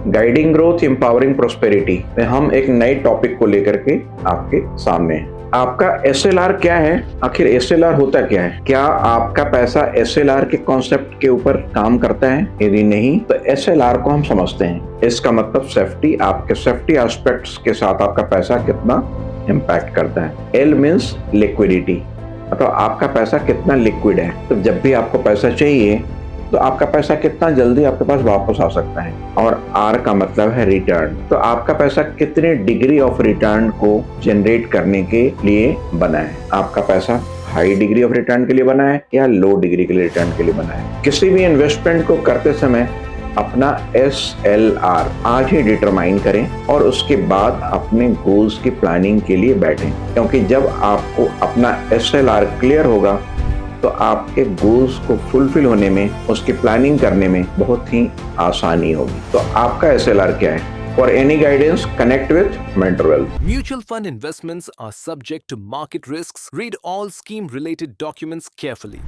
Guiding growth empowering prosperity में हम एक नए टॉपिक को लेकर के आपके सामने हैं। आपका SLR क्या है? आखिर SLR होता क्या है? क्या आपका पैसा SLR के कॉन्सेप्ट के ऊपर काम करता है? यदि नहीं तो SLR को हम समझते हैं। इसका मतलब सेफ्टी, आपके सेफ्टी एस्पेक्ट्स के साथ आपका पैसा कितना इम्पैक्ट करता है। L मीन्स लिक्विडिटी, मतलब आपका पैसा कितना लिक्विड है। तो जब भी आपको पैसा चाहिए तो आपका पैसा कितना जल्दी आपके पास वापस आ सकता है। और R का मतलब है रिटर्न, तो आपका पैसा कितने डिग्री ऑफ रिटर्न को जनरेट करने के लिए बना है। आपका पैसा हाई डिग्री ऑफ रिटर्न के लिए बना है या लो डिग्री के लिए रिटर्न के लिए बना है। किसी भी इन्वेस्टमेंट को करते समय अपना SLR आज ही डिटरमाइन करें और उसके बाद अपने गोल्स की प्लानिंग के लिए बैठें, क्योंकि जब आपको अपना SLR क्लियर होगा तो आपके गोल्स को फुलफिल होने में, उसकी प्लानिंग करने में बहुत ही आसानी होगी। तो आपका SLR क्या है? For any guidance, connect with Mentor Wealth. Mutual fund investments are subject to market risks. Read all scheme-related documents carefully.